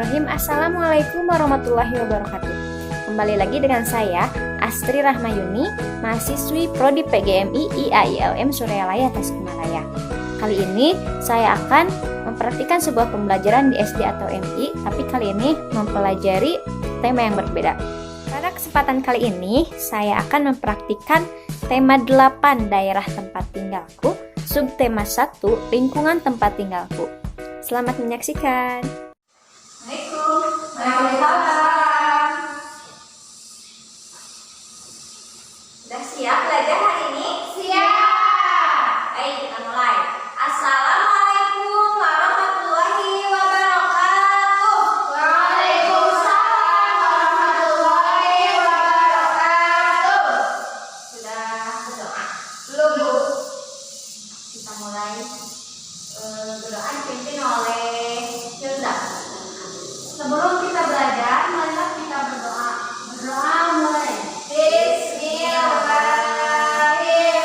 Bismillahirrahmanirrahim. Assalamualaikum warahmatullahi wabarakatuh. Kembali lagi dengan saya, Astri Rahmayuni, mahasiswi Prodi PGMI IAILM Suryalaya Tasikmalaya. Kali ini saya akan mempraktikkan sebuah pembelajaran di SD atau MI, tapi kali ini mempelajari tema yang berbeda. Pada kesempatan kali ini, saya akan mempraktikkan tema 8 daerah tempat tinggalku, subtema 1 lingkungan tempat tinggalku. Selamat menyaksikan. Assalamualaikum. Waalaikumsalam. Sudah siap belajar hari ini? Siap. Baik, kita mulai. Assalamualaikum warahmatullahi wabarakatuh. Waalaikumsalam warahmatullahi wabarakatuh. Sudah berdoa? Belum, Bu. Kita mulai. Berdoa dipimpin oleh Hilda. Sebelum kita belajar, marilah kita berdoa. Berdoa mulai. Bismillahirrahmanirrahim.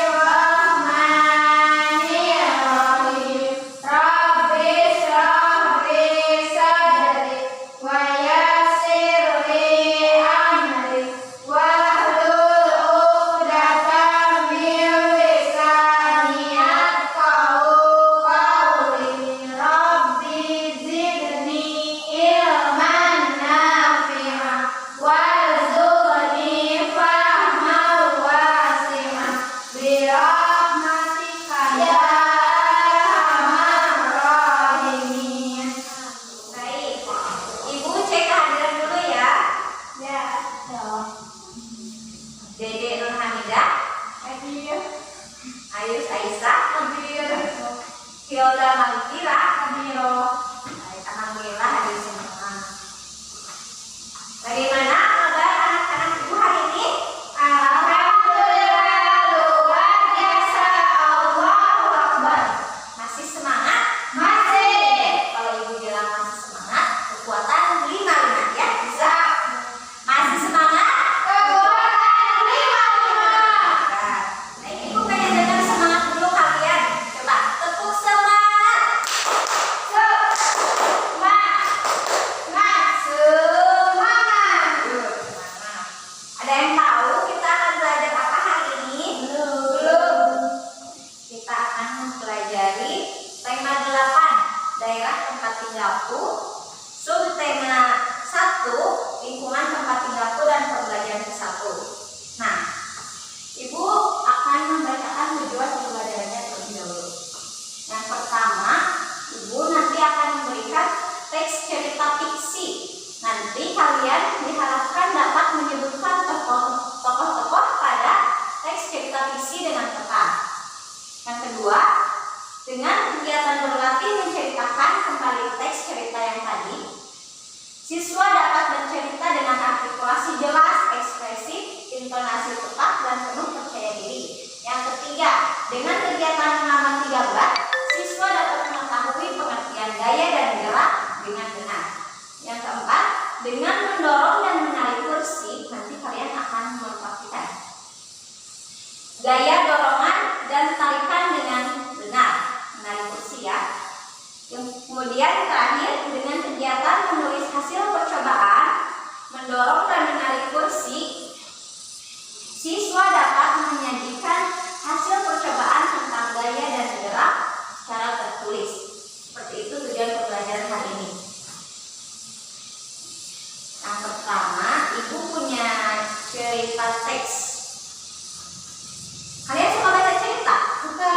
Rabbi shrah li sadri wa yassir li amri wahlul 'uqdatam min lisani yafqahu qawli. Rabbi zidni ilman nafi'an warzuqni fahman wasi'an birahmatika ya arhamar rahimin. Baik, Ibu cek kehadiran dulu ya. Ya. Dede Nur Hamidah, hadir. Ayus Aisyah, hadir. Hilda Malkira, hadir. Baik, alhamdulillah hadir semua. Bagaimana kabar anak-anak Ibu hari ini? Alhamdulillah, luar biasa. Allahu Akbar. Masih semangat? Masih. Kalau Ibu bilang masih semangat, kekuatan 5 ya, bisa. Masih semangat? Kekuatan 5. Nah, Ibu pengen dengar semangat dulu kalian. Coba tepuk semangat. Ada yang tahu kita akan belajar apa hari ini? Belum. Kita akan mempelajari tema 8 daerah tempat tinggalku, subtema 1 lingkungan tempat tinggalku dan pembelajaran ke-1. Nah, Ibu akan membacakan tujuan pembelajarannya terlebih dahulu. Yang pertama, Ibu nanti akan memberikan teks cerita fiksi. Nanti kalian diharapkan dapat menyebutkan tokoh-tokoh pada teks cerita fiksi dengan tepat. Yang kedua, dengan kegiatan berlatih menceritakan kembali teks cerita yang tadi, siswa dapat bercerita dengan artikulasi jelas, ekspresif, intonasi tepat, dan penuh percaya diri. Yang ketiga, dengan kegiatan mengamati gambar, siswa dapat mengetahui pengertian gaya dan gerak dengan benar. Yang keempat, dengan mendorong dan menarik kursi, nanti kalian akan mempraktikkan gaya dorongan dan tarikan dengan benar, menarik kursi ya. Kemudian terakhir, dengan kegiatan menulis hasil percobaan, mendorong dan menarik kursi, siswa dapat menyajikan hasil percobaan tentang gaya dan gerak secara tertulis. Seperti itu tujuan pembelajaran hari ini. Yang pertama, Ibu punya cerita teks. Kalian suka baca cerita? Suka.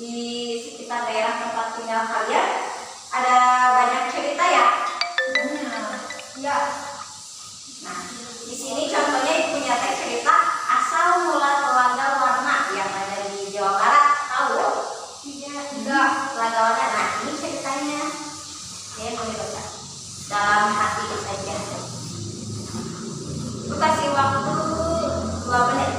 Di sekitar daerah tempat tinggal kalian ada banyak cerita ya? Ya. Nah, di sini contohnya Ibu punya teks cerita asal mula Telaga Warna yang ada di Jawa Barat. Tahu? Tidak. Telaga Warna. Nah, ini ceritanya. Saya mau dibaca dalam hati saja. Aku kasih waktu 2 menit.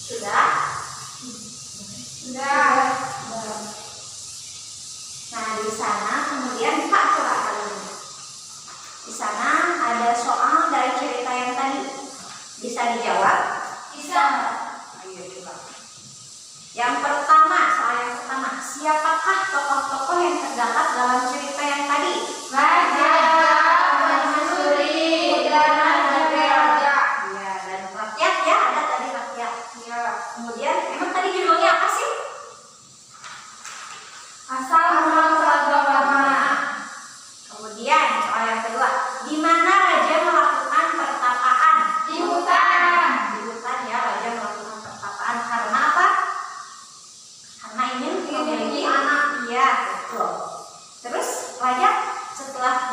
Sudah? Sudah. Nah, di sana kemudian Pak coba kali ini. Di sana ada soal dari cerita yang tadi. Bisa dijawab? Bisa. Ayo coba. Yang pertama, soal yang pertama, siapakah tokoh-tokoh yang terdapat dalam cerita yang tadi? Raja, Mansuri, dan Raja. Ya, dan rakyat ya, ada tadi rakyat. Ya. Kemudian, emang tadi judulnya apa sih? Asal muasal agama. Kemudian soal yang kedua, di mana raja melakukan pertapaan? Di hutan. Di hutan ya, raja melakukan pertapaan karena apa? Karena ingin memiliki anak. Iya, betul. Terus raja setelah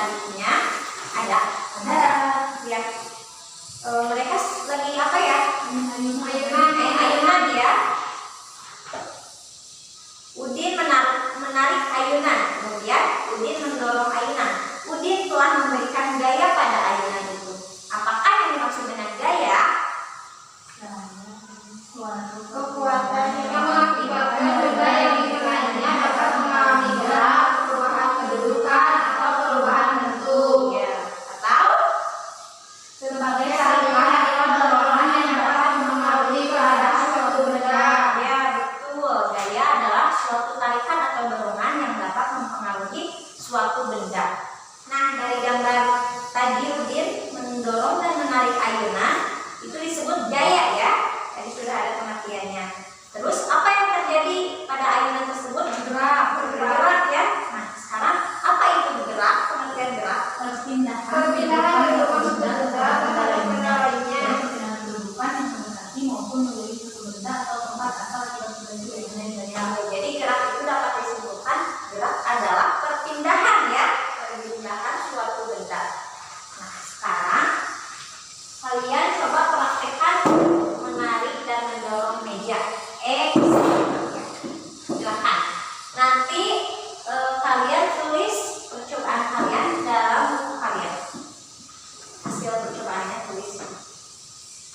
adiknya ada. Lihat mereka lagi apa ya? Ayunan ya. Udin menarik ayunan, kemudian Udin mendorong ayunan. Udin telah memberikan gaya pada ayunan itu. Apakah yang dimaksud dengan gaya? Kekuatan yang mengakibatkan bergaya lingkungannya dapat mengalami gerak, perubahan kedudukan, atau perubahan bentuk. Ya. Atau sebagai salinan atau dorongan yang dapat mempengaruhi keadaan suatu benda. Ya, betul. Gaya adalah suatu tarikan atau dorongan yang dapat mempengaruhi suatu benda. Nah, dari gambar tadi Udin mendorong dan menarik ayunan itu disebut gaya ya. Tadi sudah ada pengertiannya. Terus apa yang terjadi pada ayunan tersebut? Bergerak ya. Nah, sekarang apa itu bergerak? Pengertian gerak? Perpindahan kehidupan benda pada benda lainnya. Kehidupan yang mendekati maupun menjadi suatu benda atau tempat asal akibat terjadi. Jadi gerak itu dapat disimpulkan gerak adalah perpindahan ya, perpindahan suatu benda. Nah, sekarang kalian coba praktekkan menarik dan mendorong meja. Silakan. Nanti kalian tulis percobaan kalian dalam buku kalian. Hasil percobaannya tulis.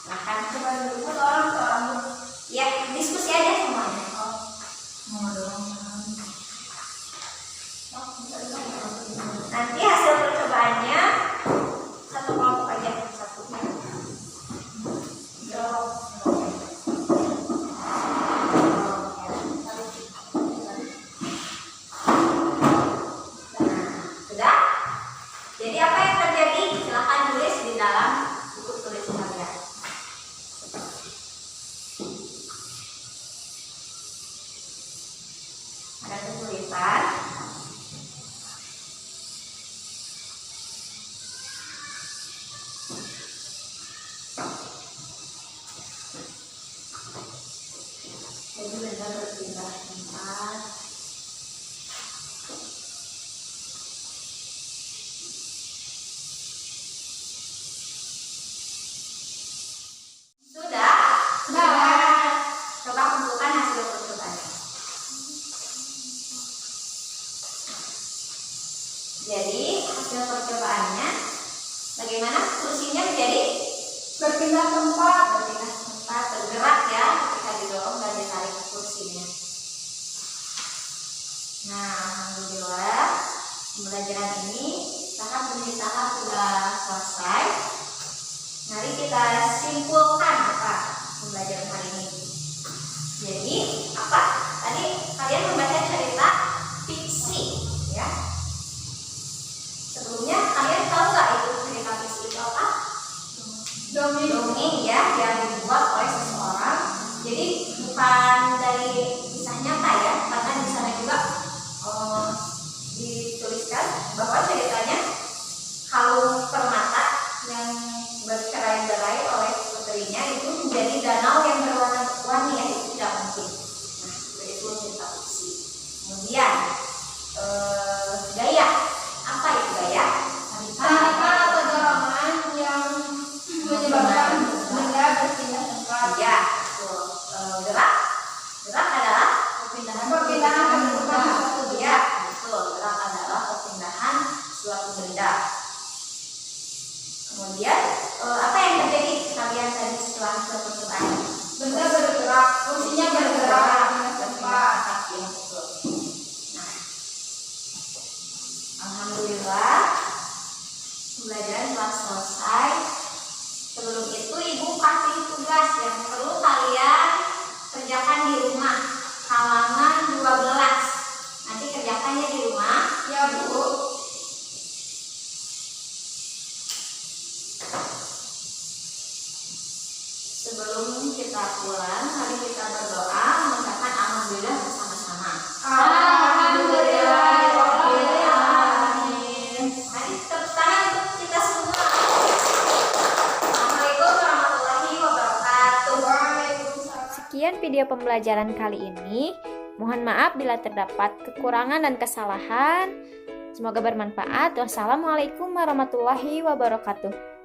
Silakan coba dulu seorang. Ya, diskusi aja semuanya. Nanti hasil percobaannya satu kelompok aja, satu. Sudah? Jadi apa yang terjadi? Silakan tulis di dalam buku tulis kalian. Ada tulisan. Jadi benda berpindah tempat. Sudah? Coba kumpulkan hasil percobaannya. Jadi hasil percobaannya bagaimana? Kursinya menjadi berpindah tempat, bergerak ya ketika didorong dan ditarik ke kursinya. Nah, alhamdulillah pembelajaran ini tahap demi tahap sudah selesai. Mari kita simpulkan apa pembelajaran hari ini. Jadi apa? Tadi kalian membaca cerita fiksi ya. Sebelumnya kalian tahu nggak itu cerita fiksi itu apa? Dongeng ya, yang dibuat oleh seseorang. Jadi bukan dari kisah nyata ya, karena di sana juga dituliskan bahwa ceritanya kalung permata yang bercerai-berai oleh putrinya itu menjadi danau yang berwarna-warni ya, itu tidak mungkin. Nah, itu cerita fiksi. Kemudian gaya, apa itu gaya? Tarikan atau dorongan yang menyebabkan benda berpindah tempat. Ya, gerak adalah perpindahan kedudukan suatu benda. Ya, betul. Gerak adalah perpindahan suatu benda. Kemudian apa yang terjadi kalian tadi setelah percobaan? Benda bergerak, kursinya bergerak, tempat. Ya, betul. Nah, alhamdulillah pembelajaran telah selesai. Sebelum itu ibu kasih tugas yang perlu kalian kerjakan di rumah, halaman 12. Nanti kerjakannya di rumah ya Bu. Sebelum kita pulang, mari kita berdoa mengucapkan alhamdulillah bersama-sama. Alhamdulillah. Mari tepuk tangan untuk kita semua. Assalamualaikum warahmatullahi wabarakatuh. Sekian video pembelajaran kali ini. Mohon maaf bila terdapat kekurangan dan kesalahan. Semoga bermanfaat. Wassalamualaikum warahmatullahi wabarakatuh.